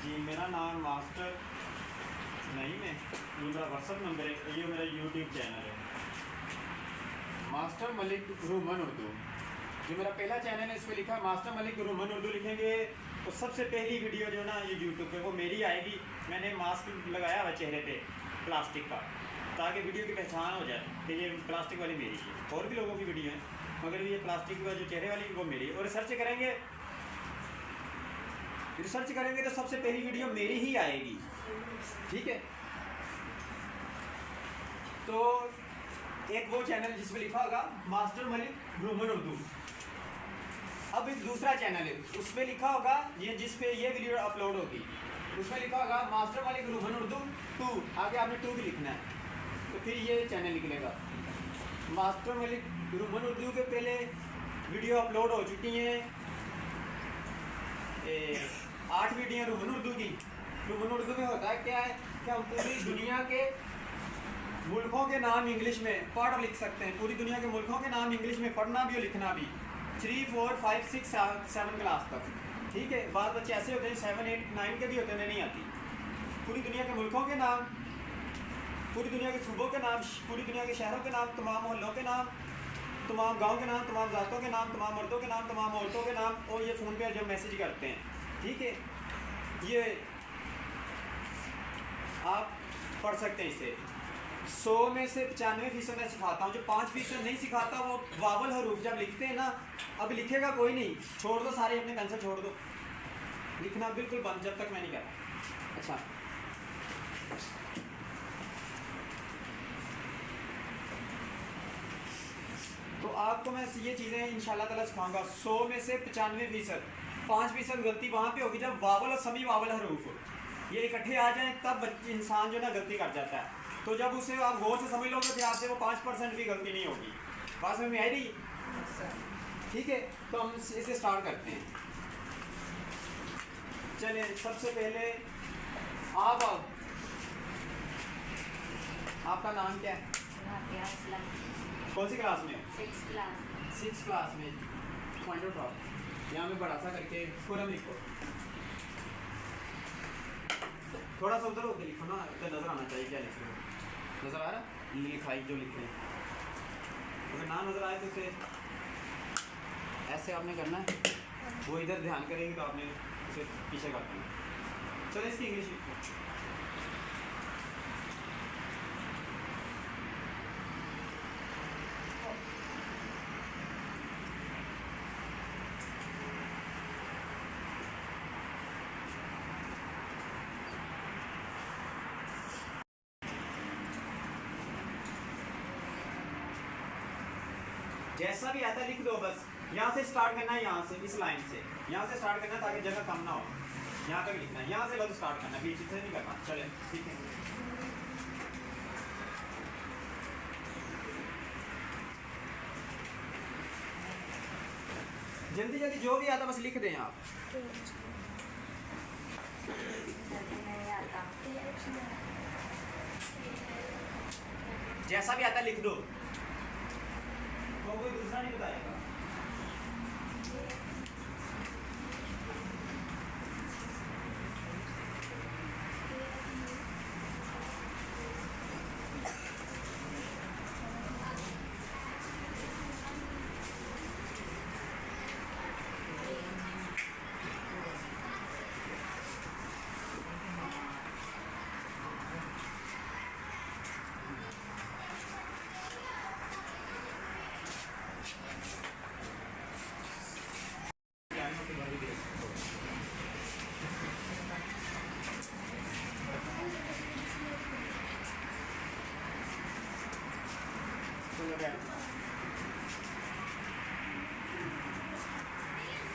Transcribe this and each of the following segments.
जी मेरा नाम मास्टर नईम है। ये मेरा व्हाट्सअप नंबर है, ये मेरा यूट्यूब चैनल है मास्टर मलिक रोमन उर्दू। जो मेरा पहला चैनल है इस पर लिखा है मास्टर मलिक रोमन उर्दू। लिखेंगे तो सबसे पहली वीडियो जो ना ये यूट्यूब पे वो मेरी आएगी। मैंने मास्क लगाया हुआ चेहरे पे प्लास्टिक का, ताकि वीडियो की पहचान हो जाए कि ये प्लास्टिक वाली मेरी है। और भी लोगों की वीडियो है मगर ये प्लास्टिक का जो चेहरे वाली वो मेरी है। और रिसर्च करेंगे तो सबसे पहली वीडियो मेरी ही आएगी। ठीक है, तो एक वो चैनल जिसमें लिखा होगा मास्टर मलिक रोमन उर्दू। अब एक दूसरा चैनल है उसमें लिखा होगा ये जिस पे ये वीडियो अपलोड होगी, उसमें लिखा होगा मास्टर मलिक रोमन उर्दू 2। आगे आपने 2 भी लिखना है तो फिर ये चैनल निकलेगा। मास्टर मलिक रोमन उर्दू के पहले वीडियो अपलोड हो चुकी हैं 8 वीडियो रोमन उर्दू की। रोमन उर्दू में होता है क्या है कि हम पूरी दुनिया के मुल्कों के नाम इंग्लिश में पढ़ लिख सकते हैं। पूरी दुनिया के मुल्कों के नाम इंग्लिश में पढ़ना भी और लिखना भी 3, 4, 5, 6, 7 क्लास तक। ठीक है, बाद बच्चे ऐसे होते हैं 7, 8, 9 के भी होते हैं, नहीं आती। पूरी दुनिया के मुल्कों के नाम, पूरी दुनिया के सूबों के नाम, पूरी दुनिया के शहरों के नाम, तमाम मोहल्लों के नाम, तमाम गाँव के नाम, तमाम ज़ातों के नाम, तमाम मर्दों के नाम, तमाम औरतों के नाम, और ये फ़ोन पे जब मैसेज करते हैं। ठीक है, ये आप पढ़ सकते हैं इसे। 100 में से 95% मैं सिखाता हूँ। जो 5% नहीं सिखाता वो वावल हरूफ जब लिखते हैं ना, अब लिखेगा कोई नहीं, छोड़ दो सारे अपने कंसेप्ट छोड़ दो, लिखना बिल्कुल बंद जब तक मैं नहीं करता। अच्छा, तो आपको मैं ये चीज़ें इंशाल्लाह ताला सिखाऊंगा। 100 में से 95%, 5% गलती वहाँ पे होगी जब वावल और समी वावल हरूफ ये इकट्ठे आ जाएं, तब इंसान जो ना गलती कर जाता है। तो जब उसे आप गौर से समझ लोगे तो आपसे वो 5% भी गलती नहीं होगी। बात समझ में आई रही? ठीक है, तो हम इसे स्टार्ट करते हैं। चलिए, सबसे पहले आप आपका नाम क्या है? कौन सी क्लास में? 6 क्लास में। पॉइंट आउट ऑफ यहाँ में बड़ा सा करके खुरम लिखो। थोड़ा सा उधर होकर लिखो ना, तो नजर आना चाहिए क्या लिख रहे हो। नजर आ रहा लिखाई जो लिख रहे हैं? अगर ना नजर आए तो उसे ऐसे आपने करना है, वो इधर ध्यान करेंगे तो आपने उसे पीछे कर देना। चलो इसकी इंग्लिश लिखो। जैसा भी आता लिख दो, बस यहाँ से स्टार्ट करना है, यहाँ से इस लाइन से यहाँ से स्टार्ट करना ताकि जगह कम ना हो। यहाँ तक लिखना है, यहाँ से लफ्ज़ स्टार्ट करना, बीच से नहीं करना। चले ठीक है, जल्दी जल्दी जो भी आता बस लिख दें आप। जैसा भी आता लिख दो, तो कोई दूसरा नहीं बताएगा।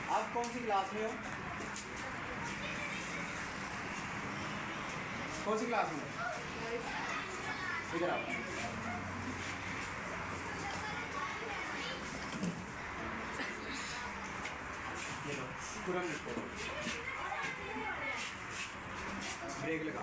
आप कौन सी क्लास में हो? कौन सी क्लास में हो? इधर आओ। ये लो तुरंत लिखो, ब्रेक लगा।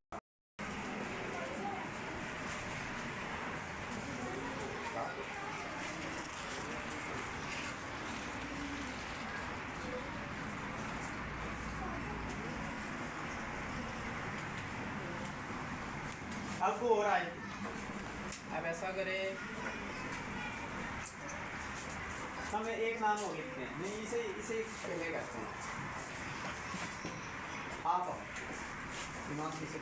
अब वो और आएगी। अब ऐसा करें, हम एक नाम और लिखते हैं, नहीं इसे इसे पहले करते हैं। आप दिमाग किसे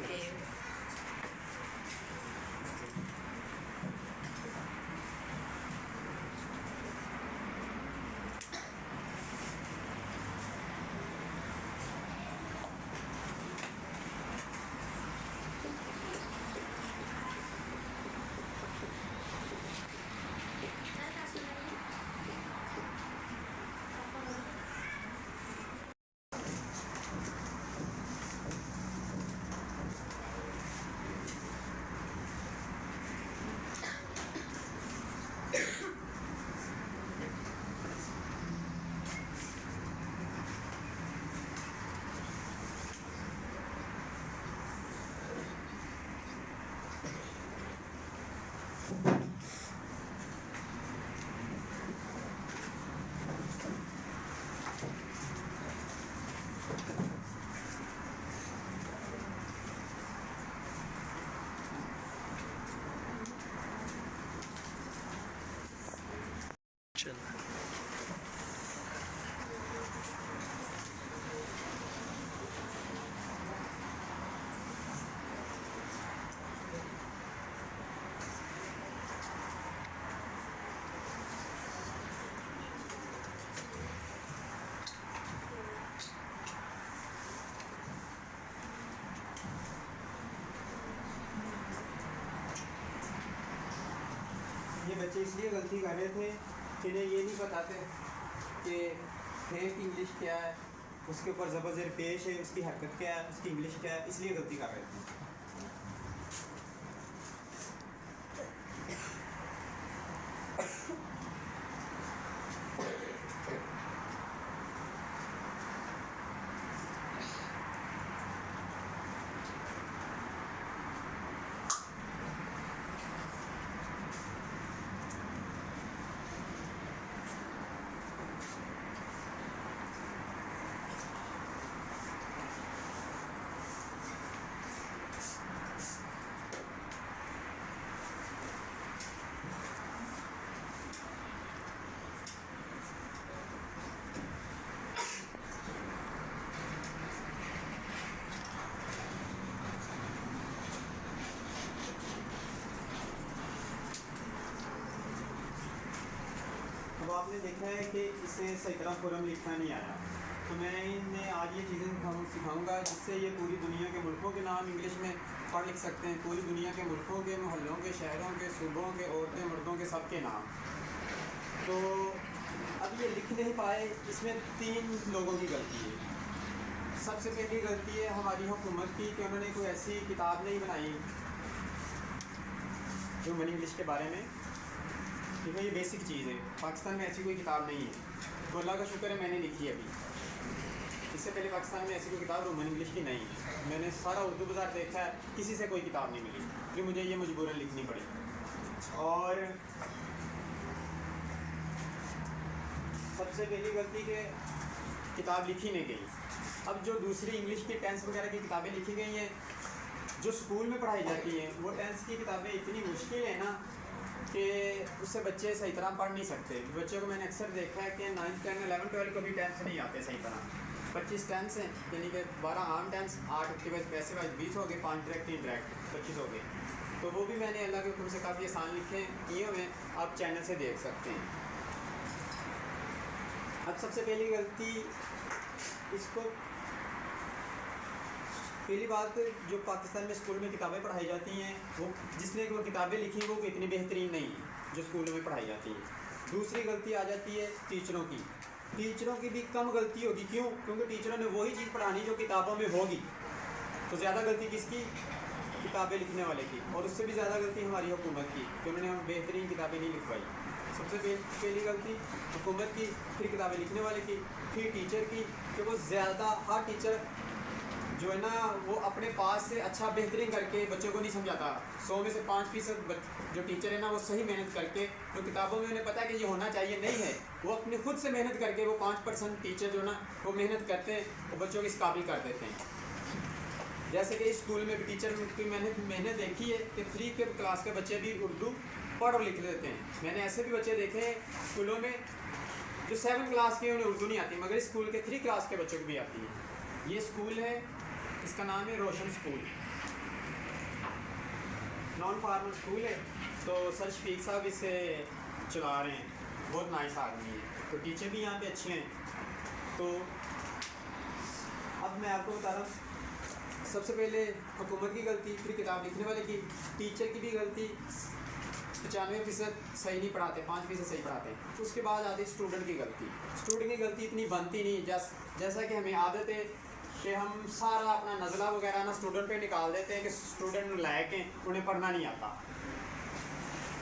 चल। ये बच्चे इसलिए गलती कर रहे थे कि इन्हें ये नहीं बताते कि फेक इंग्लिश क्या है, उसके ऊपर ज़बर ज़ेर पेश है, उसकी हरकत क्या है, उसकी इंग्लिश क्या है, इसलिए गलती कर रहे थे। तो आपने देखा है कि इसे सही तरह फोरम लिखना नहीं आया, तो मैं इन्हें आज ये चीज़ें सिखाऊंगा जिससे ये पूरी दुनिया के मुल्कों के नाम इंग्लिश में पढ़ लिख सकते हैं, पूरी दुनिया के मुल्कों के, मोहल्लों के, शहरों के, सूबों के, औरतें मर्दों के, सबके नाम। तो अब ये लिख नहीं पाए, इसमें 3 लोगों की गलती है। सबसे पहली गलती है हमारी हुकूमत की कि उन्होंने कोई ऐसी किताब नहीं बनाई ह्यूमन इंग्लिश के बारे में, क्योंकि ये बेसिक चीज़ है। पाकिस्तान में ऐसी कोई किताब नहीं है, तो अल्लाह का शुक्र है मैंने लिखी है अभी। इससे पहले पाकिस्तान में ऐसी कोई किताब ह्यूमन इंग्लिश की नहीं है। मैंने सारा उर्दू बाज़ार देखा है, किसी से कोई किताब नहीं मिली, फिर मुझे ये मजबूरन लिखनी पड़ी। और सबसे पहली गलती के किताब लिखी नहीं गई। अब जो दूसरी इंग्लिश की टेंस वगैरह की किताबें लिखी गई हैं, जो स्कूल में पढ़ाई जाती हैं, वो टेंस की किताबें इतनी मुश्किल है ना कि उससे बच्चे सही तरह पढ़ नहीं सकते। बच्चों को मैंने अक्सर देखा है कि 9, 10, 11, 12 को भी टेंस नहीं आते सही तरह। 25 टेंस हैं, यानी कि 12 आम टेंस, 8 के बाद पैसे वाइज 20 हो गए, 5 डायरेक्ट, 3 डायरेक्ट, 25 हो गए। तो वो भी मैंने अल्लाह के हुक्म से काफ़ी आसान लिखे किए हुए, आप चैनल से देख सकते हैं। अब सबसे पहली गलती इसको, पहली बात जो पाकिस्तान में स्कूल में किताबें पढ़ाई जाती हैं, वो जिसने वो किताबें लिखी वो इतनी बेहतरीन नहीं है जो स्कूलों में पढ़ाई जाती है। दूसरी गलती आ जाती है टीचरों की। टीचरों की भी कम गलती होगी, क्यों? क्योंकि टीचरों ने वही चीज़ पढ़ानी जो किताबों में होगी। तो ज़्यादा गलती किसकी? किताबें लिखने वाले की। और उससे भी ज़्यादा गलती हमारी हुकूमत की कि उन्होंने हम बेहतरीन किताबें नहीं लिखवाई। सबसे पहली गलती हुकूमत की, फिर किताबें लिखने वाले की, फिर टीचर की कि वो ज़्यादा, हर टीचर जो है ना वो अपने पास से अच्छा बेहतरीन करके बच्चों को नहीं समझाता। 100 में से 5% जो टीचर है ना वो सही मेहनत करके, जो किताबों में उन्हें पता है कि ये होना चाहिए नहीं है, वो अपने खुद से मेहनत करके वो 5% टीचर जो ना वो मेहनत करते हैं, वो बच्चों को इस काबिल कर देते हैं। जैसे कि स्कूल में भी टीचर की मैंने देखी है कि 3 के क्लास के बच्चे भी उर्दू पढ़ और लिख लेते हैं। मैंने ऐसे भी बच्चे देखे हैं स्कूलों में जो 7 क्लास के उन्हें उर्दू नहीं आती, मगर स्कूल के 3 क्लास के बच्चों को भी आती है। ये स्कूल है, इसका नाम है रोशन स्कूल, नॉन फॉर्मल स्कूल है। तो सर शफीक साहब इसे चला रहे हैं, बहुत नाइस आदमी है, तो टीचर भी यहाँ पे अच्छे हैं। तो अब मैं आपको बता रहा हूँ, सबसे पहले हुकूमत की गलती, फिर किताब लिखने वाले की, टीचर की भी गलती। 95% सही नहीं पढ़ाते, 5% सही पढ़ाते। तो उसके बाद आती स्टूडेंट की गलती। स्टूडेंट की गलती इतनी बनती नहीं, जैसा कि हमें आदत है कि हम सारा अपना नज़ला वगैरह ना स्टूडेंट पे निकाल देते हैं कि स्टूडेंट नलायक हैं, उन्हें पढ़ना नहीं आता।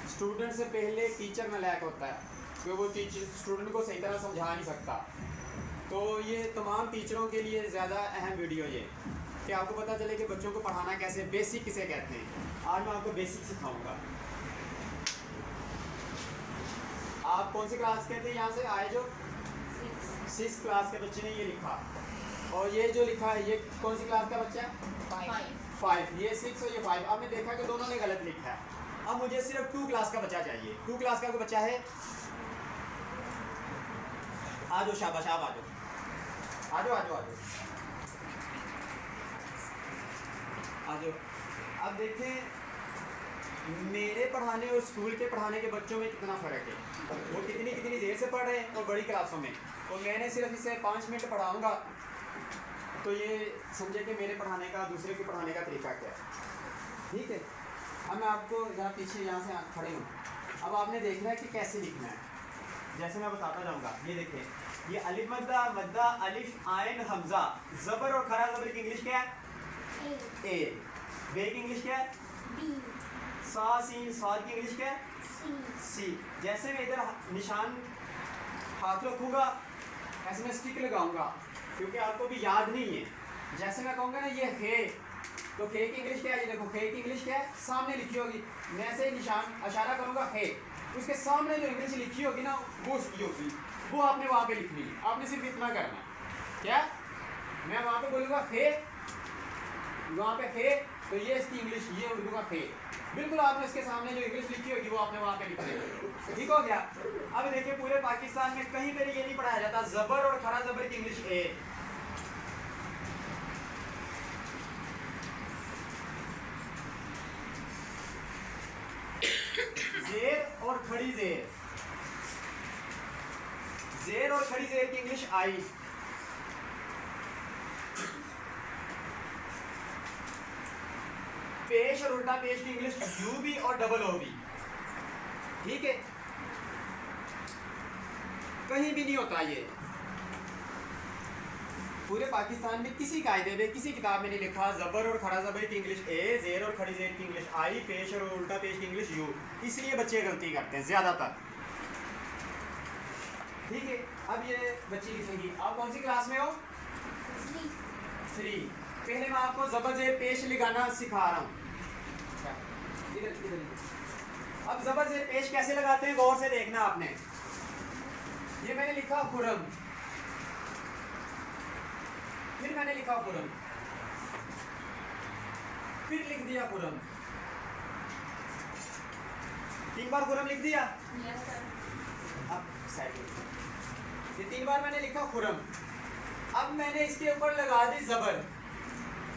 स्टूडेंट से पहले टीचर नलायक होता है, क्योंकि वो टीचर स्टूडेंट को सही तरह समझा नहीं सकता। तो ये तमाम टीचरों के लिए ज़्यादा अहम वीडियो ये कि आपको पता चले कि बच्चों को पढ़ाना कैसे, बेसिक किसे कहते हैं। आज मैं आपको बेसिक सिखाऊंगा। आप कौन सी क्लास के थे यहाँ से आए जो? 6 क्लास के बच्चे ने ये लिखा, और ये जो लिखा है ये कौन सी क्लास का बच्चा है? 5। ये 6 और ये 5। आपने देखा कि दोनों ने गलत लिखा है। अब मुझे सिर्फ 2 क्लास का बच्चा चाहिए। 2 क्लास का कोई बच्चा है? आ जाओ, शाबाश, आप आ जाओ, आ जाओ, आ जाओ, आ जाओ, आ जाओ। अब देखें मेरे पढ़ाने और स्कूल के पढ़ाने के बच्चों में कितना फ़र्क है। वो कितनी देर से पढ़ रहे हैं और बड़ी क्लासों में, और मैंने सिर्फ इसे 5 मिनट पढ़ाऊँगा। तो ये समझे कि मेरे पढ़ाने का, दूसरे के पढ़ाने का तरीका क्या है। ठीक है, अब मैं आपको ज़रा पीछे यहाँ से खड़े हूँ। अब आपने देखना है कि कैसे लिखना है, जैसे मैं बताता जाऊँगा। ये देखें, ये अलिफ मद्दा, मद्दा, अलिफ, आइन, हमज़ा, ज़बर और खरा ज़बर की इंग्लिश क्या है? ए। बे की इंग्लिश क्या है? बी। सा सीन साद की इंग्लिश क्या है? सी। जैसे मैं इधर निशान हाथ रखूँगा, ऐसे मैं स्टिक लगाऊंगा, क्योंकि आपको भी याद नहीं है। जैसे मैं कहूँगा ना ये है, तो खे की इंग्लिश क्या है? ये देखो, खे की इंग्लिश क्या है? सामने लिखी होगी। मैं ऐसे निशान इशारा करूँगा है, उसके सामने जो इंग्लिश लिखी होगी ना वो उसकी होगी, वो आपने वहाँ पे लिखनी है। आपने सिर्फ इतना करना है। क्या? मैं वहाँ पे बोलूँगा है, वहाँ पे है, तो ये इसकी इंग्लिश, ये उर्दू का है। बिल्कुल आपने इसके सामने जो इंग्लिश लिखी होगी वो आपने वहाँ पे लिख दी। ठीक हो गया? अब देखिए पूरे पाकिस्तान में कहीं पर ये नहीं पढ़ाया जाता ज़बर और खरा ज़बर की इंग्लिश ए। जेर और खड़ी जेर, जेर और खड़ी जेर की इंग्लिश आई। पेश और उल्टा पेश की इंग्लिश यू भी और डबल ओ भी। ठीक है, कहीं भी नहीं होता ये। पूरे पाकिस्तान में किसी कायदे में, किसी किताब में नहीं लिखा ज़बर और खड़ा ज़बर की इंग्लिश ए, जेर और खड़ी जेर की इंग्लिश आई, पेश और उल्टा पेश की इंग्लिश यू। इसलिए बच्चे गलती करते हैं ज़्यादातर। ठीक है, अब ये बच्ची लिखेंगी। आप कौन सी क्लास में हो? 3। पहले मैं आपको ज़बर जेर पेश लगाना सिखा रहा हूँ। अब ज़बर जेर पेश कैसे लगाते हैं गौर से देखना आपने। ये मैंने लिखा खुरम, फिर मैंने लिखा खुरम, फिर लिख दिया खुरम। 3 बार खुरम लिख दिया। अब साइड, ये 3 बार मैंने लिखा खुरम। अब मैंने इसके ऊपर लगा दी ज़बर।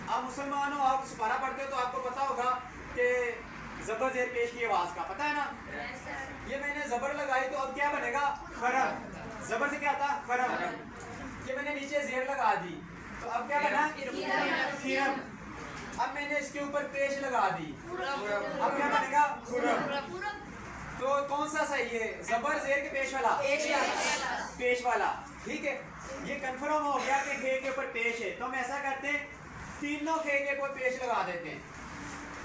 आप मुसलमान हो, आप सुपारा पढ़ते हो तो आपको पता होगा कि ज़बर जेर पेश की आवाज़ का पता है ना। ये मैंने ज़बर लगाई तो अब क्या बनेगा? खरम। ज़बर से क्या था? खरम। ये मैंने नीचे जेर लगा दी तो अब क्या बना? खिरम। अब मैंने इसके ऊपर पेश लगा दी, अब क्या बनेगा? खुरम। तो कौन सा सही है? ज़बर जेर के पेश वाला? पेश वाला। ठीक है, ये कंफर्म हो गया कि खे के ऊपर पेश है। तो हम ऐसा करते हैं, तीनों खे के ऊपर पेश लगा देते हैं।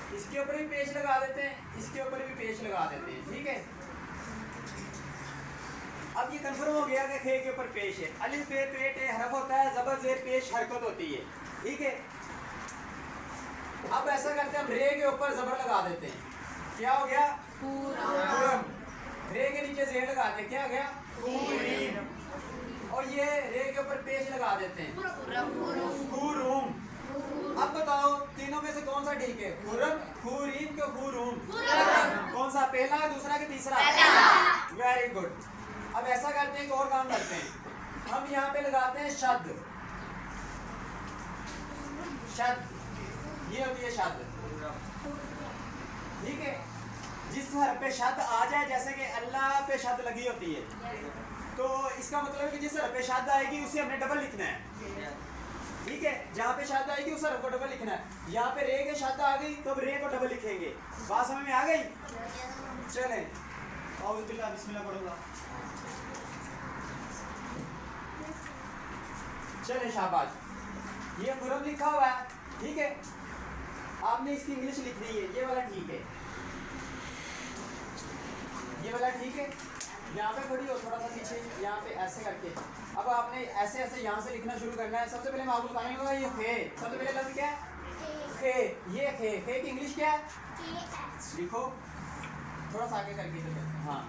इसके ऊपर भी पेश लगा देते हैं, इसके ऊपर भी पेश लगा देते हैं। ठीक है, अब ये कंफर्म हो गया कि खे के ऊपर पेश है। अलिफ बे पेट ए हरफ होता है, ज़बर जेर पेश हरकत होती है। ठीक है, अब ऐसा करते हैं, हम रे के ऊपर ज़बर लगा देते हैं। क्या हो गया? खुरम। रे के नीचे जेर लगाते हैं, क्या हो गया? खुरीम। और ये रे के ऊपर पेश लगा देते हैं, खुरूम। अब बताओ ठीक है। खुरम, खुरीम के खुरूम, कौन सा, पहला, दूसरा के तीसरा? Very good. अब ऐसा करते हैं, एक और काम करते हैं, हम यहाँ पे लगाते हैं शब्द। शब्द, ये होती है शब्द, ठीक है। जिस हर पे शब्द आ जाए, जैसे कि अल्लाह पे शब्द लगी होती है, तो इसका मतलब है कि जिस हर पे शब्द आएगी उसे हमने डबल लिखना है, ठीक है। जहाँ पे शब्द आएगी उस हर को डबल लिखना है। यहाँ पे रे के शब्द आ गई तो अब रे को डबल लिखेंगे। बात समझ में आ गई? चलें, औज़ुबिल्लाह, बिस्मिल्लाह पढ़ूंगा। चलें, शाबाश। ये खुरम लिखा हुआ है, ठीक है। आपने इसकी इंग्लिश लिखनी है, ये वाला ठीक है, ये वाला ठीक है। यहाँ पे खड़ी हो, थोड़ा सा पीछे, यहाँ पे ऐसे करके। अब आपने ऐसे ऐसे यहाँ से लिखना शुरू करना है। सबसे पहले मैं आपको बताने लगा, ये खे, सबसे पहले लफ्ज़ क्या है? खे। ये खे, खे की इंग्लिश क्या है? लिखो, थोड़ा सा आगे करके चलो। हाँ,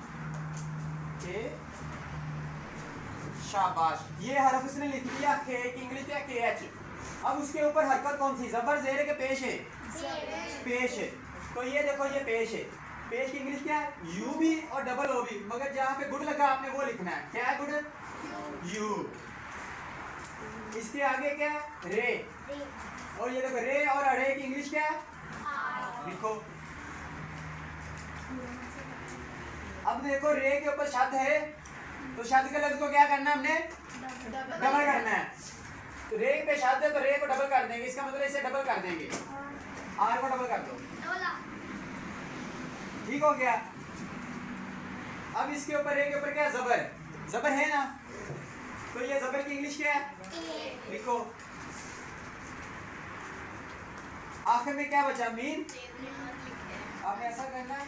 खे, शाबाश। ये हरफ इसने लिख दिया, खे की इंग्लिश क्या है? के एच। अब उसके ऊपर हरकत कौन सी? ज़बर ज़ेर के पेश है, पेश है। तो ये देखो, ये पेश है। पेश की इंग्लिश क्या है? यू भी और डबल ओ भी, मगर जहाँ पे गुड लगा आपने वो लिखना है। क्या है गुड? यू। इसके आगे क्या है? रे। और ये देखो, रे और अरे की इंग्लिश क्या है? लिखो। अब देखो, रे के ऊपर शब्द है, तो शब्द के लफ्ज को क्या करना है हमने? डबल करना है। तो रे पे शब्द है तो रे को डबल कर देंगे, इसका मतलब इसे डबल कर देंगे। आर को डबल कर दो, ठीक हो गया। अब इसके ऊपर रे के ऊपर क्या है? जबर। जबर है ना, तो ये जबर की इंग्लिश क्या है? लिखो। आखिर में क्या बचा? मीम। आपने ऐसा करना है,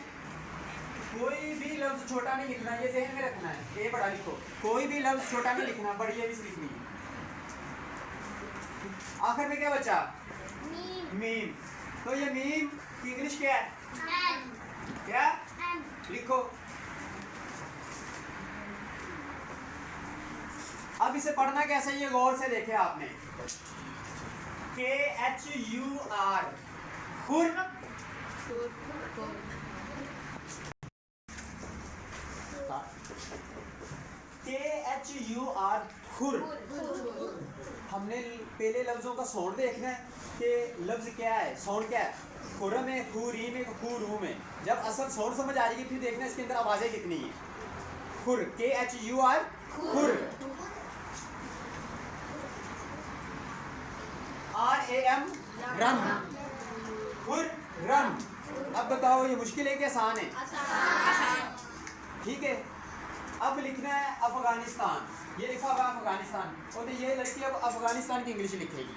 कोई भी लफ्ज छोटा नहीं लिखना, ये ज़हन में रखना है। ए बड़ा लिखो, कोई भी लफ्ज छोटा नहीं लिखना, बड़ी भी लिखनी है। आखिर में क्या बचा? मीम। तो ये मीम की इंग्लिश क्या है? क्या? लिखो। अब इसे पढ़ना कैसे, ये गौर से देखे आपने। के एच यू आर, खुर। के एच यू आर, खुर। हमने पहले लफ्जों का साउंड देखना है कि लफ्ज क्या है, साउंड क्या है। खुरम है, खुरीम है, खुरूम है। जब असल साउंड समझ आ जाएगी, फिर देखना इसके अंदर आवाजें कितनी है। खुर, के एच यू आर, खुर। आर ए एम, रम, खुर रम। अब बताओ, ये मुश्किल है कि आसान है? ठीक है। अब लिखना है अफगानिस्तान, ये लिखा हुआ अफगानिस्तान, और तो ये लड़की अब अफगानिस्तान की इंग्लिश लिखेगी।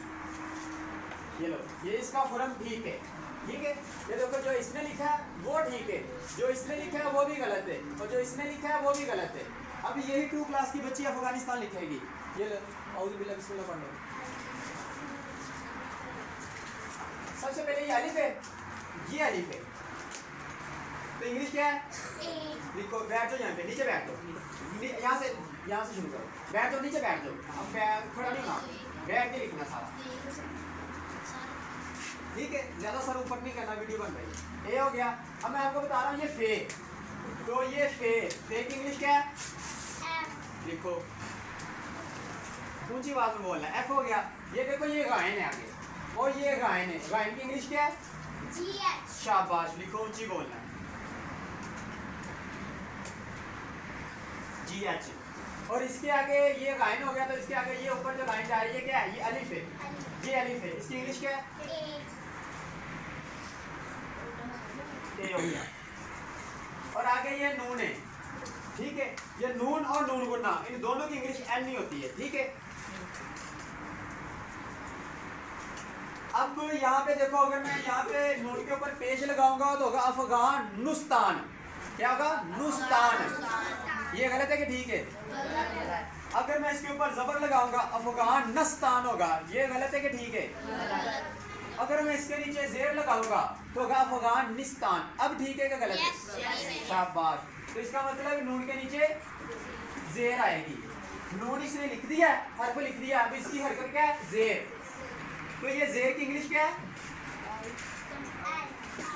ये लो, ये इसका खुरम ठीक है, ठीक है। ये देखो, जो इसने लिखा है वो ठीक है, जो इसने लिखा है वो भी गलत है, और जो इसने लिखा है वो भी गलत है। अब यही 2 क्लास की बच्ची अफगानिस्तान लिखेगी। ये लो, औज़ु बिल्लाहि बिस्मिल्लाह पढ़ लो। सबसे पहले ये अलिफ है, ये अलिफ है, तो इंग्लिश क्या है? लिखो। बैठ जाओ, यहाँ पे नीचे बैठ जाओ, यहाँ से शुरू करो। बैठ जाओ, नीचे बैठ जाओ। अब खड़ा नहीं होना, बैठ के लिखना सारा, ठीक है। ज़्यादा सर ऊपर नहीं करना, वीडियो बन रही। ए हो गया। अब मैं आपको बता रहा हूँ, ये फे, तो ये फे की इंग्लिश क्या है? लिखो, ऊंची आवाज में बोलना है। एफ हो गया। ये देखो, ये गायन है आगे, और ये गायन है। गायन की इंग्लिश क्या है? शाबाश, लिखो, ऊंची बोलना है। GH। और इसके आगे ये गायन हो गया, तो इसके आगे ये ऊपर जो लाइन जा रही है क्या है? ये अलिफ है, ये अलिफ है। इसकी इंग्लिश क्या है? ए हो गया। और आगे ये नून है, ठीक है। ये नून और नून गुन्ना, इन दोनों की इंग्लिश एन नहीं होती है, ठीक है। अब यहाँ पे देखो, अगर मैं यहाँ पे नून के ऊपर पेश लगाऊंगा तो होगा अफगान नुस्तान। क्या होगा? नुस्तान। ये गलत है कि ठीक है? अगर मैं इसके ऊपर जबर लगाऊंगा अफगान नस्तान होगा। ये गलत है कि ठीक है? अगर मैं इसके नीचे जेर लगाऊंगा तो होगा अफगान निस्तान। अब ठीक है कि गलत है? शाबाश। तो इसका मतलब नून के नीचे जेर आएगी। नून इसने लिख दिया, हर्फ लिख दिया, अब इसकी हरकत क्या है? जेर। तो ये जेर की इंग्लिश क्या है?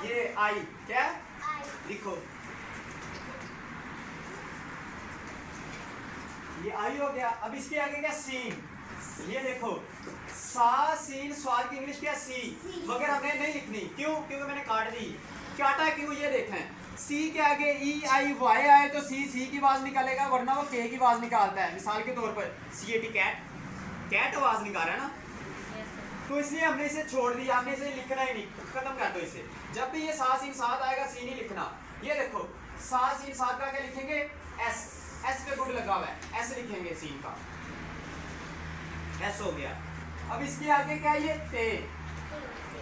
ये आई क्या लिखो, ये आई हो गया। अब इसके आगे क्या सीन, ये देखो सा सीन स्वाद की इंग्लिश क्या सी, मगर हमें नहीं लिखनी, क्यों? क्योंकि मैंने काट दी। काटा क्यों? ये देखें सी के आगे ई आई वाई आए तो सी की आवाज निकालेगा, वरना वो के की आवाज निकालता है। मिसाल के तौर पर सी ए टी कैट, कैट आवाज निकाल रहा है ना, तो इसलिए हमने इसे छोड़ दिया, हमने इसे लिखना ही नहीं, खत्म कर दो इसे। जब भी ये सा सीन साथ आएगा सी नहीं लिखना। ये देखो सा सीन साथ का क्या लिखेंगे, एस, एस पे गुड लगा हुआ है, एस लिखेंगे सीन का, एस हो गया। अब इसके आगे क्या है, ये ते,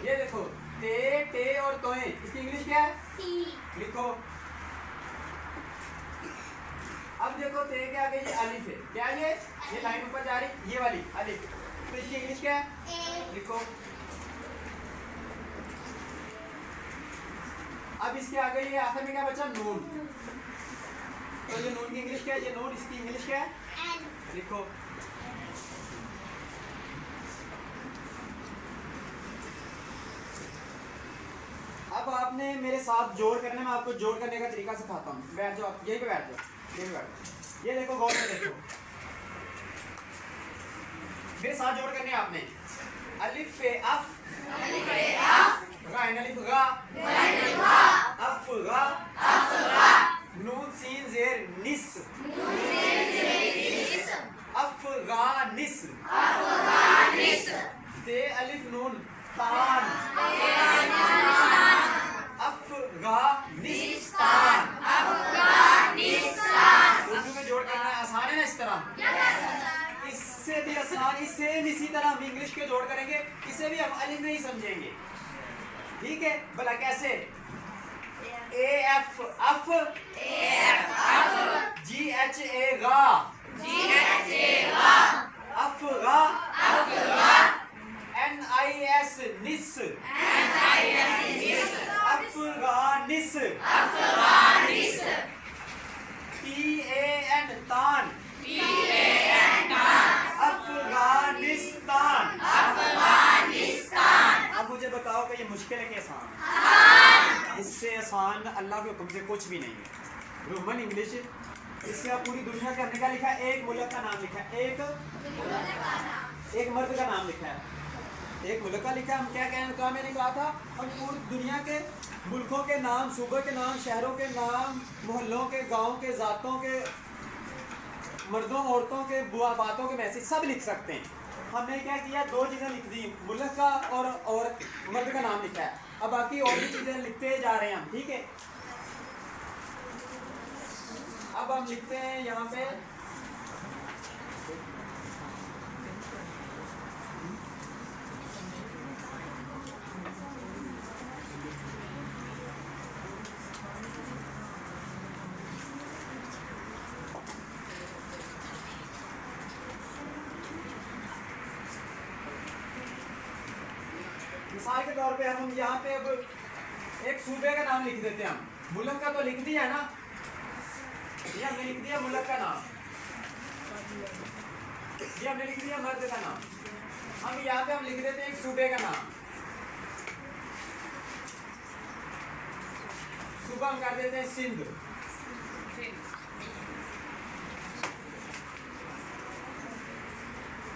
ये देखो ते टे और तोए, इसकी इंग्लिश क्या है, लिखो। अब देखो ते के आगे ये अलिफ है, क्या ये लाइन ऊपर जा रही, ये वाली अलिफ, तो इसकी इंग्लिश क्या है, लिखो। अब इसके आगे ये आखिर में क्या बचा, नून, तो ये नून की इंग्लिश क्या है, ये नून, इसकी इंग्लिश क्या है, लिखो। अब आपने मेरे साथ जोड़ करने में, आपको जोड़ करने का तरीका सिखाता हूँ। बैठ जाओ, यहीं पे बैठ जाओ, यहीं पे बैठ जाओ। ये देखो गौर से देखो, मेरे साथ जोड़ करने आपने, अलिफ फे अफ, गाइन अलिफ गा, अफ गा, नून सीन जेर निस, अफ गा निस, ते अलिफ नून तान, अफगानिस्तान, उर्दू में जोड़ करना है, आसान है ना इस तरह। इससे भी आसान, इससे इसी तरह हम इंग्लिश के जोड़ करेंगे, इसे भी हम अलिफ नहीं समझेंगे, ठीक है? भला कैसे, A F of, ji H A गा, अफगा, एन आई एस निस, अफगानिस, टी ए एन तान, अफगानिस्तान। अब मुझे बताओ कि ये मुश्किल है कि आसान? इससे आसान अल्लाह के हुक्म से कुछ भी नहीं है। रोमन इंग्लिश, इससे आप पूरी दुनिया के हमने क्या लिखा है, एक मुल्क का नाम लिखा है, एक मर्द का नाम लिखा है, एक मुल्क का लिखा है। हम क्या कहने का, मैंने कहा था हम पूरी दुनिया के मुल्कों के नाम, सूबों के नाम, शहरों के नाम, मोहल्लों के, गाँव के, जातों के, मर्दों औरतों के, बुआ बातों के मैसेज सब लिख सकते हैं। हमने क्या किया, दो चीज़ें लिख दी, मुल्क का और मर्द का नाम लिखा है। अब बाकी और भी चीज़ें लिखते जा रहे हैं हम, ठीक है? अब हम लिखते हैं यहाँ पे, मिसाल के तौर पे हम यहाँ पे अब एक सूबे का नाम लिख देते हैं। हम मुल्क का तो लिख दिया है ना, ये हमने लिख दिया मुल्क का नाम, ये हमने लिख दिया मर्द का नाम। हम यहाँ पे हम लिख देते हैं एक सूबे का नाम, सूबा हम कर देते हैं सिंध,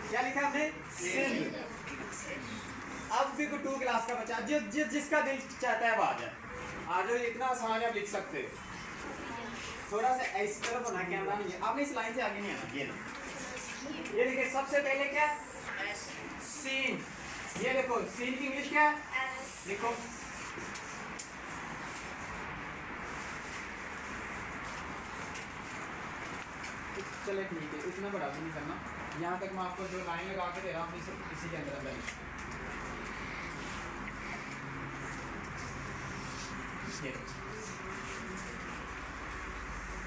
क्या लिखा हमने, सिंध। अब भी 2 क्लास का बच्चा जिसका दिल चाहता है वो आ जाए, आ जाओ, इतना आसान है, आप लिख सकते हो। थोड़ा सा इस तरफ होना, कैमरा नहीं है, आपने इस लाइन से आगे नहीं आना। ये ना, ये देखिए सबसे पहले क्या, सीन, ये देखो सीन की इंग्लिश क्या है, लिखो। चले ठीक है, इतना बड़ा भी नहीं करना। यहाँ तक मैं आपको जो लाइन लगा के दे रहा हूँ इसी के अंदर अंदर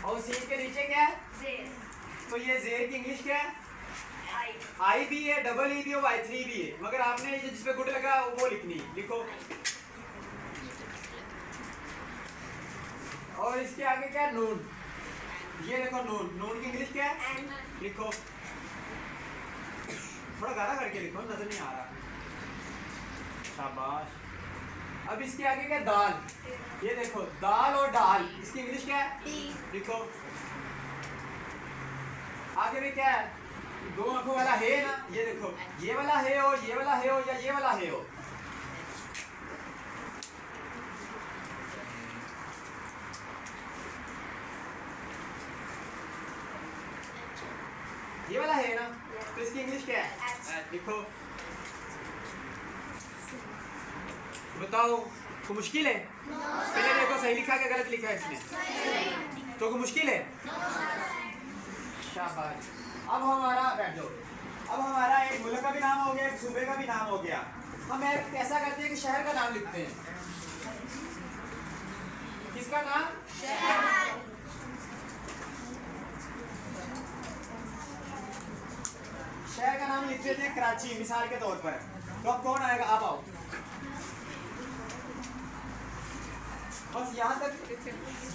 और सीन के नीचे क्या है, ज़ेर। तो ये ज़ेर की इंग्लिश क्या है, आई भी है, डबल ई भी है, Y3 भी है, मगर आपने जिस पे गुड लगा वो लिखनी, लिखो। और इसके आगे क्या है, नून, ये देखो नून, नून की इंग्लिश क्या है, लिखो। थोड़ा गाढ़ा करके लिखो, नजर नहीं आ रहा, शाबाश। अब इसके आगे क्या है? दाल। ये देखो दाल और डाल, इसकी इंग्लिश क्या है? लिखो। आगे भी क्या है? दो आंखों वाला है ना, ये देखो ये वाला है हो, ये वाला है हो, या ये वाला है हो। ये वाला है ना, तो इसकी इंग्लिश क्या है? लिखो। बताओ को मुश्किल है? पहले देखो सही लिखा है गलत लिखा है इसमें, तो को मुश्किल है? शाबाश। अब हमारा बैठ जाओ। अब हमारा एक मुल्क का भी नाम हो गया, एक सूबे का भी नाम हो गया। हम एक ऐसा करते हैं कि शहर का नाम लिखते हैं। किसका नाम? शहर। शहर का नाम लिख देते हैं कराची मिसाल के तौर पर। तो अब कौन आएगा? आप आओ। बस यहाँ तक,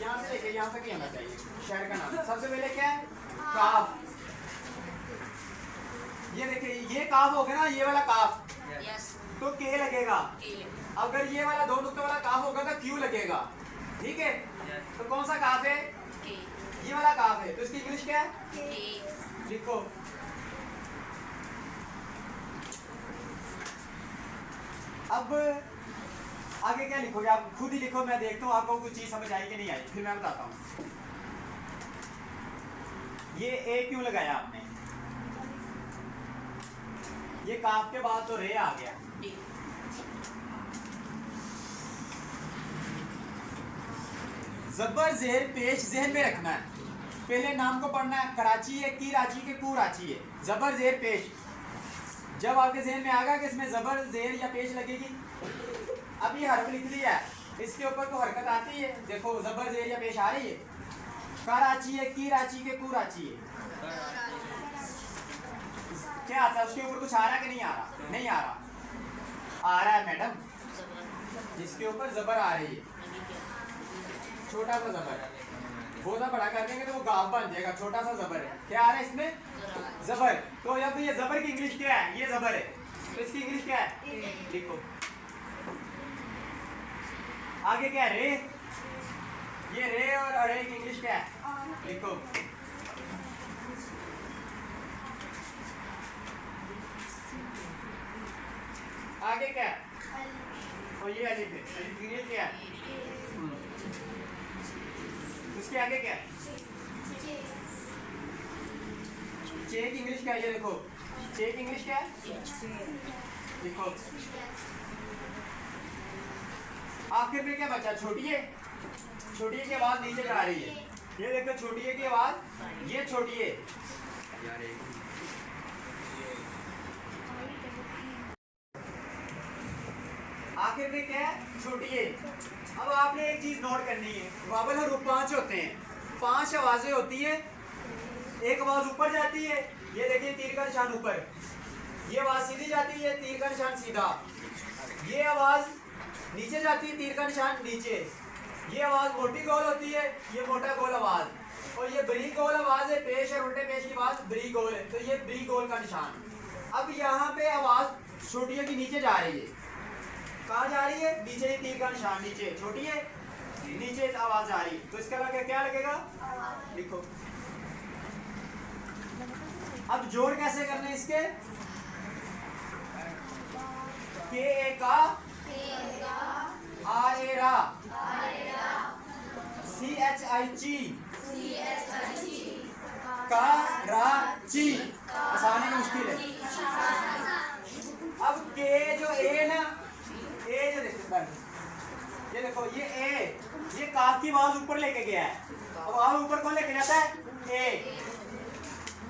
यहाँ से लेके यहाँ तक ही आना चाहिए शहर का नाम। सबसे पहले क्या है? काफ। ये देखिए ये काफ हो गया ना, ये वाला काफ, तो के लगेगा। अगर ये वाला दो नुक्ते वाला काफ होगा तो क्यू लगेगा। ठीक है, तो कौन सा काफ है? ये वाला काफ है, तो इसकी इंग्लिश क्या है? लिखो। अब आगे क्या लिखोगे? आप खुद ही लिखो, मैं देखता हूँ आपको कुछ चीज समझ आई कि नहीं आई, फिर मैं बताता हूँ। ये ए क्यों लगाया आपने? ये काफ के बाद तो रे आ गया। जबर जेर पेश जहन में रखना है। पहले नाम को पढ़ना है, कराची है, की रांची के, कू रांची है। जबर जेर पेश जब आपके जहन में आएगा कि इसमें जबर जेर या पेश लगेगी। अब ये हरफ लिख लिया है, इसके ऊपर तो हरकत आती है। देखो जबर जेर या पेश आ रही है। कराची है, की रांची के, कू रांची है। क्या आता है उसके ऊपर? कुछ आ रहा है कि नहीं आ रहा? नहीं आ रहा। आ रहा है मैडम, इसके ऊपर जबर आ रही है, छोटा सा जबर। बहुत बड़ा कर देंगे तो वो गाफ बन जाएगा। छोटा सा जबर है, क्या आ रहा है इसमें? जबर। तो अब ये जबर की इंग्लिश क्या है? ये जबर है, तो इसकी इंग्लिश क्या है? लिखो। आगे क्या है? रे। ये रे और अरे की इंग्लिश क्या है? लिखो। आगे क्या है? और ये अलिफ है, अलिफ की इंग्लिश क्या है? उसके आगे क्या है? चे की इंग्लिश क्या है? ये देखो चे की इंग्लिश क्या है? लिखो। आखिर में क्या बचा? छोटिए। छोटिए की आवाज नीचे जा रही है, ये देखो छोटिए की आवाज, ये छोटिए। आखिर में क्या है? छोटिए। अब आपने एक चीज नोट करनी है, वावल हरूफ 5 होते हैं, 5 आवाजें होती है। एक आवाज ऊपर जाती है, ये देखिए तीर का निशान ऊपर। ये आवाज सीधी जाती है, तीर का निशान सीधा। ये आवाज नीचे जाती है, तीर का निशान नीचे। ये आवाज मोटी गोल होती है, ये मोटा गोल आवाज। और ये बरीक गोल आवाज है, पेश और उल्टे पेश की आवाज बरीक गोल है, तो ये बरीक गोल का निशान। अब यहाँ पे आवाज छोटी की नीचे जा रही है। कहाँ जा रही है? नीचे, तीर का निशान नीचे, छोटी है नीचे आवाज आ रही है, तो इसका लगे क्या लगेगा? लिखो। अब जोड़ कैसे करने इसके? के ए का, आर ए रा, सी एच आई ची, का रा ची। आसानी में मुश्किल है। अब के जो ए ना, ए जो देखो, ये देखो ये ए, ये काफ की आवाज ऊपर लेके गया है। अब आवाज ऊपर कौन लेके जाता है? ए।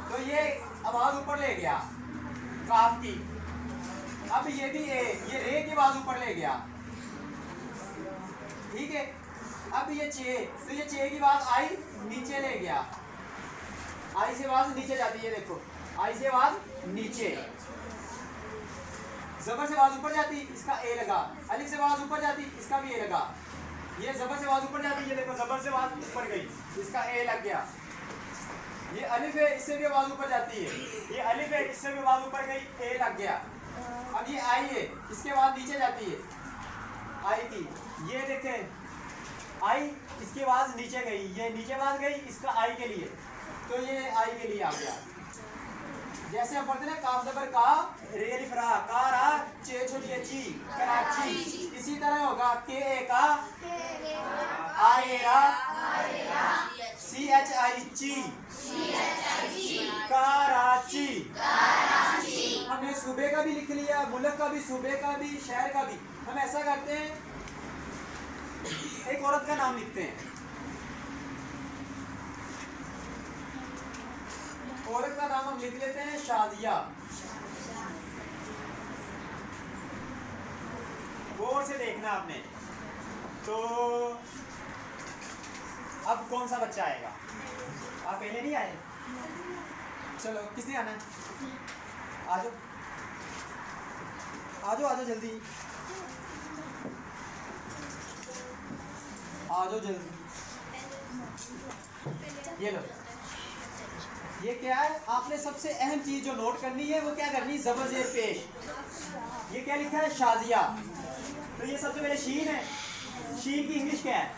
तो ये आवाज ऊपर ले गया काफ की। अब ये भी ए, ये रे की आवाज ऊपर ले गया। ठीक है, अब ये चे, तो ये चे की आवाज आई नीचे ले गया। आई से आवाज नीचे जाती है, देखो आई से आवाज नीचे। जबर से आवाज ऊपर जाती, इसका ए लगा। अलिफ से आवाज ऊपर जाती, इसका भी ए लगा। ये जबर से आवाज ऊपर जाती, ये देखो जबर से आवाज ऊपर गई, इसका ए लग गया। ये अलिफ है, इससे भी आवाज ऊपर जाती है। ये अलिफ है, इससे भी आवाज ऊपर गई, ए लग गया। अब ये आई है, इसके बाद नीचे जाती है, आई की, ये देखें आई, इसकी आवाज नीचे गई, ये नीचे आवाज गई इसका आई के लिए, तो ये आई के लिए आ गया। जैसे हम पढ़ते ना काफ जबर का, रेल फ्रा का रा, चे छोटी ची, कराची, इसी तरह होगा के ए का, आएरा, सी एच आई ची, कराची। हमने सूबे का भी लिख लिया, मुल्क का भी, सूबे का भी, शहर का भी। हम ऐसा करते हैं, एक औरत का नाम लिखते हैं। औरत का नाम हम लिख लेते हैं शादिया। गौर से देखना आपने। तो अब कौन सा बच्चा आएगा? आप पहले नहीं आए? चलो किसने आना है? आजो आजो आजो जल्दी, आजो जल्दी। ये लो, ये क्या है? आपने सबसे अहम चीज जो नोट करनी है वो क्या करनी है? ज़बर ज़ेर पेश। ये क्या लिखा है? शाजिया। तो ये सबसे पहले शीन है। शीन की इंग्लिश क्या है?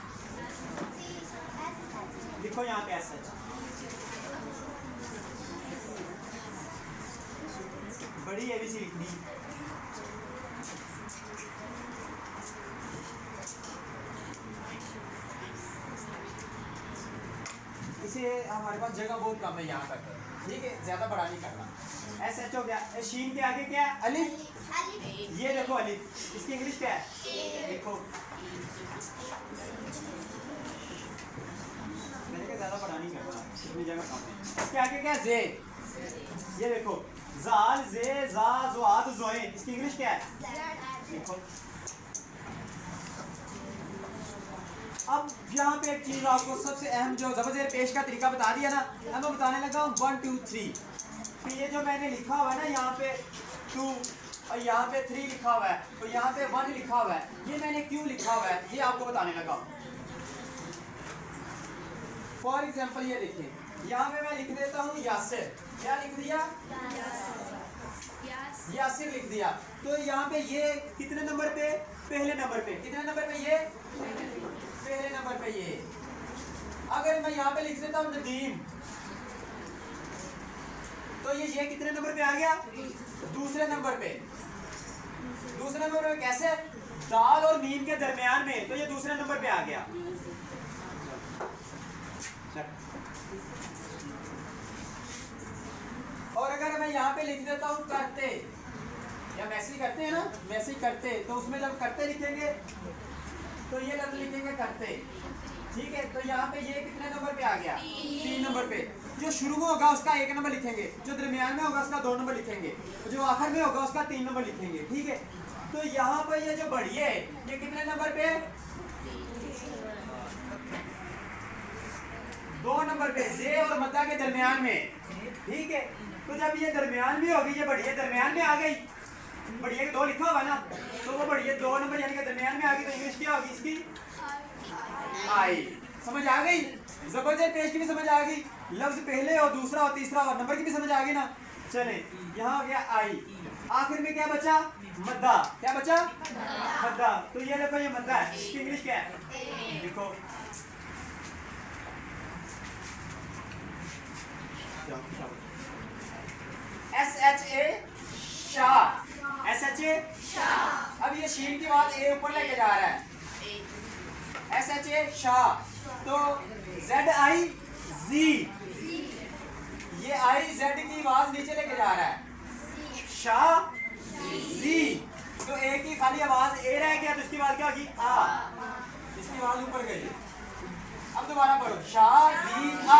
लिखो यहाँ पे ऐसा। बड़ी एबीसी लिखनी। इसे हमारे पास जगह बहुत कम है यहाँ तक, ठीक है, ज्यादा बड़ा नहीं करना। एस एच हो गया। शीन के आगे क्या है? अलिफ। ये देखो अलिफ, इसकी इंग्लिश क्या है? देखो मैंने कहा ज्यादा बड़ा नहीं करना, इतनी जगह कम है। इसके आगे क्या है? जे। ये देखो जाल जे जा जुआद ज़ोइन, इसकी इंग्लिश क्या है? देखो। अब यहाँ पे एक चीज आपको सबसे अहम जो ज़बर ज़ेर पेश का तरीका बता दिया ना, अब मैं बताने लगा हूँ 1 2 3। तो ये जो मैंने लिखा हुआ है ना, यहाँ पे 2 और यहाँ पे 3 लिखा हुआ है और यहाँ पे 1 लिखा हुआ है, ये मैंने क्यों लिखा हुआ है ये आपको बताने लगा। फॉर एग्जाम्पल ये देखिए, यहाँ पे मैं लिख देता हूँ यासिर। क्या लिख दिया? यासिर लिख दिया। तो यहाँ पे ये कितने नंबर पे? पहले नंबर पे। कितने नंबर पे? ये पहले नंबर पे। ये अगर मैं यहाँ पे लिख देता हूँ नदीम, तो ये कितने नंबर पे आ गया? दूसरे नंबर पे। दूसरे नंबर पे कैसे? दाल और मीम के दरमियान में, तो ये दूसरे नंबर पे आ गया। और अगर मैं यहाँ पे लिख देता हूँ करते, या मैसेज करते हैं ना, मैसेज करते, तो उसमें जब करते लिखेंगे तो ये लफ्ज लिखेंगे करते, ठीक है। तो यहाँ पे ये कितने नंबर पे आ गया? 3 नंबर पे। जो शुरू में होगा उसका 1 नंबर लिखेंगे, जो दरमियान में होगा उसका 2 नंबर लिखेंगे, जो आखिर में होगा उसका 3 नंबर लिखेंगे, ठीक है। तो यहाँ पर ये जो बढ़िया है ये कितने नंबर पे? 2 नंबर पे, जे और मद्दा के दरमियान में, ठीक है। तो जब ये दरमियान में होगी, ये बढ़िया दरमियान में आ गई, बढ़िया के 2 लिखा हुआ ना, तो वो बढ़िया 2 नंबर यानी कि दरमियान में आ गई, तो इंग्लिश क्या होगी इसकी? आई। समझ आ गई? ज़बर ज़ेर पेश की भी समझ आ गई, लफ्ज पहले और दूसरा और तीसरा और नंबर की भी समझ आ गई ना। चले, यहाँ हो गया आई, आखिर में क्या बचा? मद्दा। क्या बचा? मद्दा। तो ये देखो ये मद्दा है, इसकी इंग्लिश क्या है? देखो SHA शाह। SHA शाह। अब ये शीन के बाद ए ऊपर लेके जा रहा है, SHA शाह। तो ZIZ, ये आई जेड की आवाज नीचे लेके जा रहा है, शाह जी। तो ए की खाली आवाज ए रह गया, तो इसकी आवाज क्या होगी? आ। इसकी आवाज ऊपर गई। अब दोबारा पढ़ो, शाह जी आ।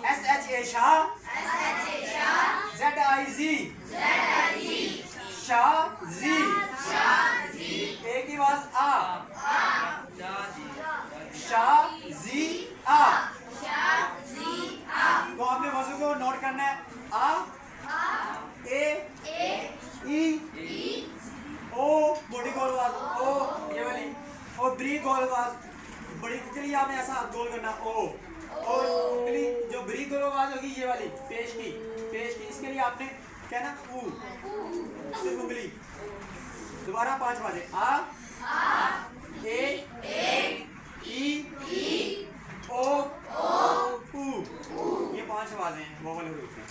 SHA Shah, ZIZ Shah ji. ए की आवाज आ, शाह जी आ। तो आपने वजू को नोट करना है, आ ए ई ओ, बड़ी गोल आवाज ओ, ये वाली, और ब्री गोल आवाज, बड़ी के लिए आपने ऐसा गोल करना ओ, और जो ब्री गोल आवाज होगी ये वाली पेश की, इसके लिए आपने कहना ऊ, सिर्फ उंगली। दोबारा 5 आवाजें, आ ए ई ओ उ, ये 5 आवाजें हैं, वोवल हरूफ हैं।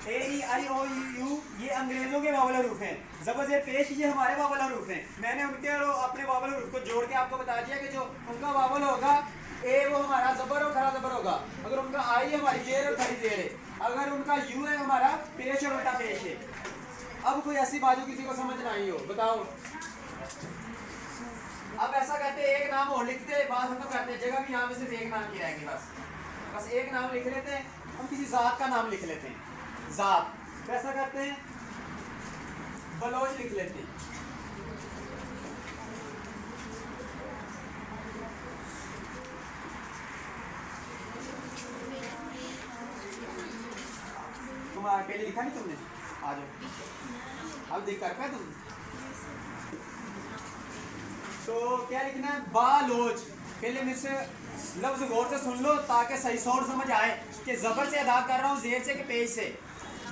ए ई आई ओ यू ये अंग्रेजों के वावल हरूफ हैं। ज़बर ज़ेर पेश ये हमारे वावल हरूफ हैं। मैंने उनके और अपने वावल हरूफ को जोड़ के आपको बता दिया कि जो उनका वावल होगा ए वो हमारा ज़बर और खड़ा ज़बर होगा, अगर उनका आई हमारी जेर और खड़ी जेर है, अगर उनका यू है हमारा पेश और उल्टा पेश है। अब कोई ऐसी बाजू किसी को समझ ना आई हो, बताओ। अब ऐसा कहते हैं एक नाम और लिखते, बात खत्म करते हैं, जगह भी यहाँ पे सिर्फ एक नाम की रहेगी, बस एक नाम लिख लेते हैं। हम किसी जात का नाम लिख लेते हैं, जात कैसा करते हैं, बलोच लिख लेते हैं। तुम पहले लिखा नहीं तुमने, आ जाओ अब देख कर पाए तुम। तो क्या लिखना है, बालोच। पहले मेरे से लफ्ज गौर से सुन लो ताकि सही शोर समझ आए कि जबर से अदा कर रहा हूँ जेर से कि पेश से।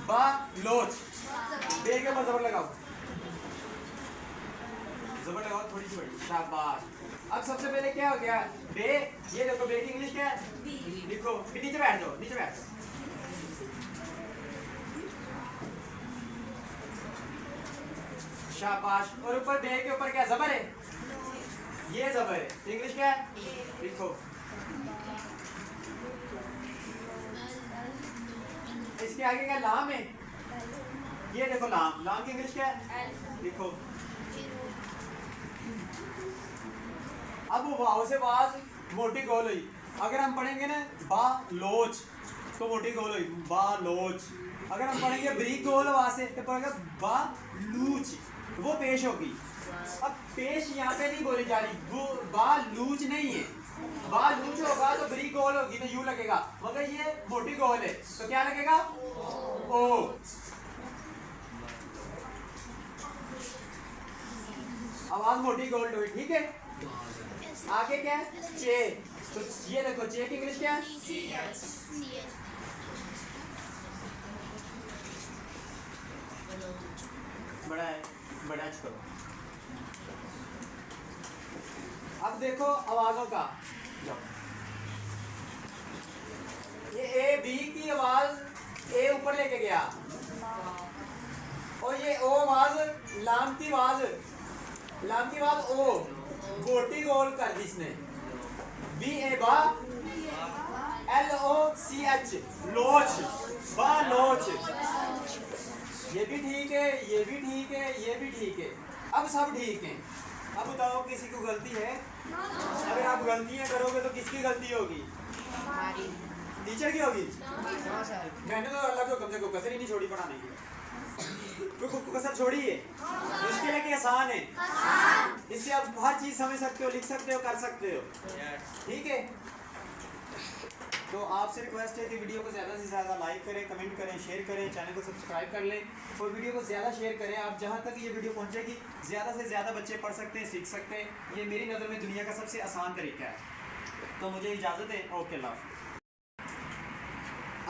बालोच, बे के ऊपर जबर लगाओ, जबर लगाओ थोड़ी सी बड़ी, शाबाश। अब सबसे पहले क्या हो गया, बे, ये देखो बे की इंग्लिश क्या है, लिखो, फिर नीचे बैठ जाओ, नीचे बैठ जाओ। शाबाश। और ऊपर बे के ऊपर क्या जबर है, ये जबर है, इंग्लिश क्या है, लिखो। इसके आगे क्या लाम है, ये देखो लाम, लाम की इंग्लिश क्या है, लिखो। अब वो वाव से वाज मोटी गोल हुई, अगर हम पढ़ेंगे ना बा लोच तो मोटी गोल हुई, बा लोच। अगर हम पढ़ेंगे ब्रीक गोल आवाज से तो पढ़ेंगे बा लूच, वो पेश होगी। अब पेश यहाँ पे नहीं बोली जा रही, वो बालूच नहीं है, बालूच होगा तो बड़ी गोल होगी तो यू लगेगा, मगर ये मोटी गोल है तो क्या लगेगा, ओ। आवाज मोटी गोल हुई, ठीक है। आगे क्या है, चे, तो ये देखो चे की इंग्लिश क्या है, बड़ा है, बड़ा करो। अब देखो आवाजों का, ये ए बी की आवाज ए ऊपर लेके गया, और ये ओ आवाज लाम की आवाज ओ गोटी गोल कर दी इसने, बी ए बा एल ओ सी एच लोच, बा लोच। ये भी ठीक है, ये भी ठीक है, ये भी ठीक है, अब सब ठीक है। अब बताओ किसी को गलती है, अगर आप गलतियां करोगे तो किसकी गलती होगी, टीचर की होगी। मैंने तो अल्लाह को कम से कम कसर ही नहीं छोड़ी पढ़ाने की, कोई कसर छोड़ी है, मुश्किल है कि आसान है, इससे आप हर चीज समझ सकते हो, लिख सकते हो, कर सकते हो, ठीक है। तो आपसे रिक्वेस्ट है कि वीडियो को ज़्यादा से ज़्यादा लाइक करें, कमेंट करें, शेयर करें, चैनल को सब्सक्राइब कर लें और वीडियो को ज़्यादा शेयर करें। आप जहाँ तक ये वीडियो पहुँचेगी ज़्यादा से ज़्यादा बच्चे पढ़ सकते हैं, सीख सकते हैं। ये मेरी नज़र में दुनिया का सबसे आसान तरीका है। तो मुझे इजाज़त है, ओके लव।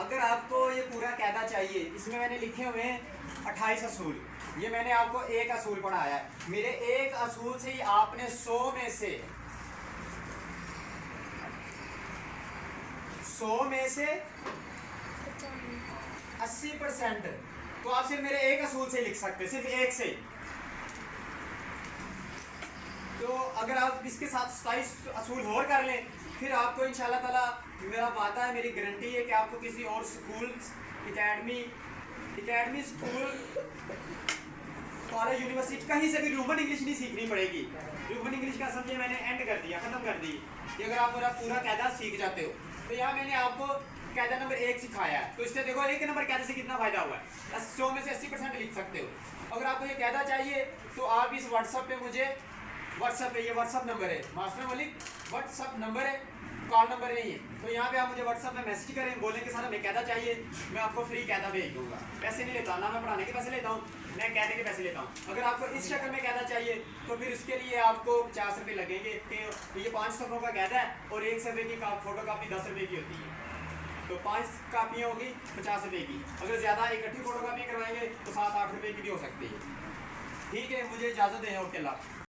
अगर आपको ये पूरा कायदा चाहिए, इसमें मैंने लिखे हुए हैं 28 असूल, ये मैंने आपको एक असूल पढ़ाया है। मेरे एक असूल से ही आपने 100 में से 80%, तो आप सिर्फ मेरे एक असूल से लिख सकते हैं, सिर्फ एक से। तो अगर आप इसके साथ 27 असूल और कर लें, फिर आपको इंशाल्लाह ताला, मेरा वादा है, मेरी गारंटी है कि आपको किसी और school, academy, school, college, university, कहीं से भी ह्यूमन इंग्लिश नहीं सीखनी पड़ेगी। ह्यूमन इंग्लिश का समझे मैंने एंड कर दिया, खत्म कर दी, कि अगर आप मेरा पूरा कायदा सीख जाते हो। तो यहाँ मैंने आपको कायदा नंबर 1 सिखाया है, तो इससे देखो एक नंबर कायदे से कितना फायदा हुआ है, 100 में से 80% लिख सकते हो। अगर आपको ये कायदा चाहिए तो आप इस व्हाट्सएप पे मुझे, व्हाट्सएप पे, ये व्हाट्सएप नंबर है, मास्टर मलिक व्हाट्सएप नंबर है, कॉल नंबर नहीं है। तो यहाँ पे आप मुझे व्हाट्सएप में मैसेज करें, बोलें कि सर हमें कायदा चाहिए, मैं आपको फ्री कायदा भेज दूँगा। पैसे नहीं लेता, ना मैं पढ़ाने के पैसे लेता हूँ, मैं कायदे के पैसे लेता हूँ। अगर आपको इस शक्ल में कायदा चाहिए तो फिर उसके लिए आपको 50 रुपये लगेंगे, कि ये 5 सफ़ों का कायदा है और 1 सफ़े की फोटो कापी 10 रुपये की होती है, तो 5 कापियाँ होगी 50 रुपये की। अगर ज़्यादा इकट्ठी फोटो कापी करवाएंगे तो 7-8 रुपये की भी हो सकती है। ठीक है, मुझे इजाज़त दें। ओके, अल्लाह।